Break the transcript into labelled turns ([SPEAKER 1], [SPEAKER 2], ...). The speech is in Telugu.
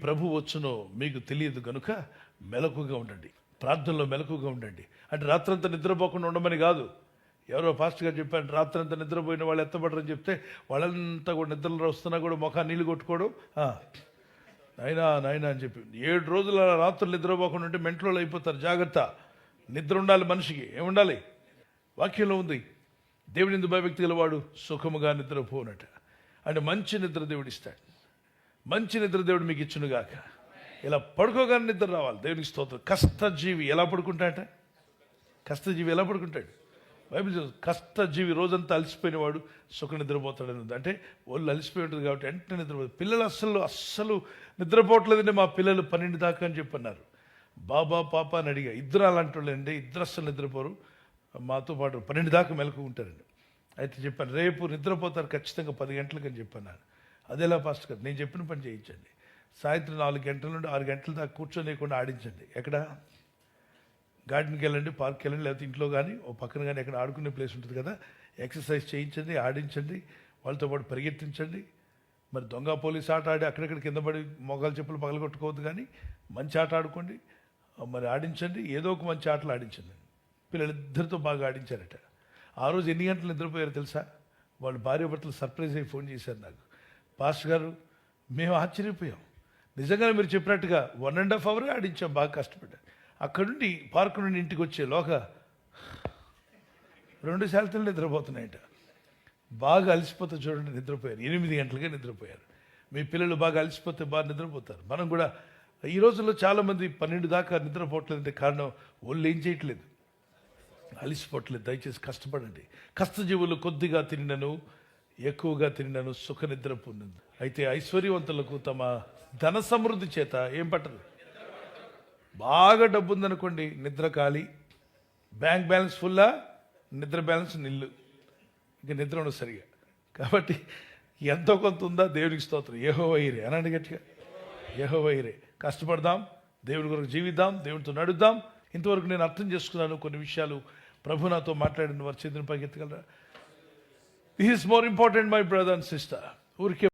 [SPEAKER 1] ప్రభు వచ్చునో మీకు తెలియదు కనుక మెలకుగా ఉండండి, ప్రార్థనలో మెలకుగా ఉండండి. అంటే రాత్రంతా నిద్రపోకుండా ఉండమని కాదు. ఎవరో పాస్టర్ గారు చెప్పారు, రాత్రంతా నిద్రపోయిన వాళ్ళు ఎత్తబడరని చెప్తే వాళ్ళంతా కూడా నిద్రలో వస్తున్నా కూడా ముఖాన్ని నీళ్ళు కొట్టుకోవడం, నాయనా అని చెప్పి 7 రోజుల రాత్రులు నిద్రపోకుండా ఉంటే మెంట్లో అయిపోతారు. జాగ్రత్త, నిద్ర ఉండాలి మనిషికి. ఏముండాలి? వాక్యంలో ఉంది, దేవుని యందు భయభక్తి గలవాడు సుఖముగా నిద్రపోనట. అంటే మంచి నిద్ర దేవుడు ఇస్తాడు. మంచి నిద్ర దేవుడు మీకు ఇచ్చునుగాక. ఇలా పడుకోగానే నిద్ర రావాలి. దేవునికి స్తోత్రం. కష్టజీవి ఎలా పడుకుంటాడట? కష్టజీవి ఎలా పడుకుంటాడు? బైబిల్ కష్టజీవి రోజంతా అలసిపోయిన వాడు సుఖ నిద్రపోతాడని ఉంది. అంటే వాళ్ళు అలసిపోయి ఉంటుంది కాబట్టి వెంటనే నిద్రపోతుంది. పిల్లలు అస్సలు నిద్రపోవట్లేదండి. మా పిల్లలు 12 దాకా అని చెప్పన్నారు. బాబా పాప అని అడిగా. ఇద్దరు అలాంటి వాళ్ళండి, ఇద్దరు అస్సలు నిద్రపోరు, మాతో పాటు 12 దాకా మెలకు ఉంటారండి. అయితే చెప్పాను, రేపు నిద్రపోతారు ఖచ్చితంగా 10 గంటలకు అని చెప్పాను. అదేలా పాస్టర్ గారు, నేను చెప్పిన పని చేయించండి. సాయంత్రం 4 గంటల నుండి 6 గంటల దాకా కూర్చోలేకుండా ఆడించండి. ఎక్కడ? గార్డెన్కి వెళ్ళండి, పార్క్కి వెళ్ళండి, లేకపోతే ఇంట్లో కానీ ఓ పక్కన కానీ ఎక్కడ ఆడుకునే ప్లేస్ ఉంటుంది కదా, ఎక్సర్సైజ్ చేయించండి, ఆడించండి, వాళ్ళతో పాటు పరిగెత్తించండి. మరి దొంగ పోలీస్ ఆట ఆడి అక్కడెక్కడ కింద పడి మొగాలు చెప్పులు పగలగొట్టుకోవద్దు, కానీ మంచి ఆట ఆడుకోండి, మరి ఆడించండి, ఏదో ఒక మంచి ఆటలు ఆడించండి. పిల్లలిద్దరితో బాగా ఆడించారట. ఆ రోజు ఎన్ని గంటలు నిద్రపోయారో తెలుసా? వాళ్ళు భార్యాభర్తలు సర్ప్రైజ్ అయ్యి ఫోన్ చేశారు నాకు. పాస్టర్ గారు, మేము ఆశ్చర్యపోయాం, నిజంగానే మీరు చెప్పినట్టుగా 1.5 hour ఆడించాం, బాగా కష్టపడ్డాం. అక్కడ నుండి పార్కు నుండి ఇంటికి వచ్చే లోగా 2 శాతం నిద్రపోతున్నాయట. బాగా అలసిపోతే చూడండి, నిద్రపోయారు. 8 గంటలుగా నిద్రపోయారు. మీ పిల్లలు బాగా అలసిపోతే బాగా నిద్రపోతారు. మనం కూడా ఈ రోజుల్లో చాలామంది 12 దాకా నిద్రపోవట్లేదంటే కారణం వాళ్ళు ఏం చేయట్లేదు, అలిసిపోవట్లేదు. దయచేసి కష్టపడండి. కష్టజీవులు కొద్దిగా తినను ఎక్కువగా తినను సుఖ నిద్ర పొందింది. అయితే ఐశ్వర్యవంతులకు తమ ధన సమృద్ధి చేత ఏం పట్టదు. బాగా డబ్బు ఉందనుకోండి, నిద్ర ఖాళీ, బ్యాంక్ బ్యాలెన్స్ ఫుల్లా, నిద్ర బ్యాలెన్స్ నిల్లు, ఇంకా నిద్ర ఉండదు సరిగా. కాబట్టి ఎంతో కొంత ఉందా, దేవునికి స్తోత్రం. యెహోవా ఈరే అనండి గట్టిగా, యెహోవా ఈరే. కష్టపడదాం, దేవుని కొరకు జీవిద్దాం, దేవునితో నడుద్దాం. ఇంతవరకు నేను అర్థం చేసుకున్నాను కొన్ని విషయాలు. ప్రభు నాతో మాట్లాడిన వారు చేతిని పైకెత్తగలరా? This is more important my brother and sister. ఊరికే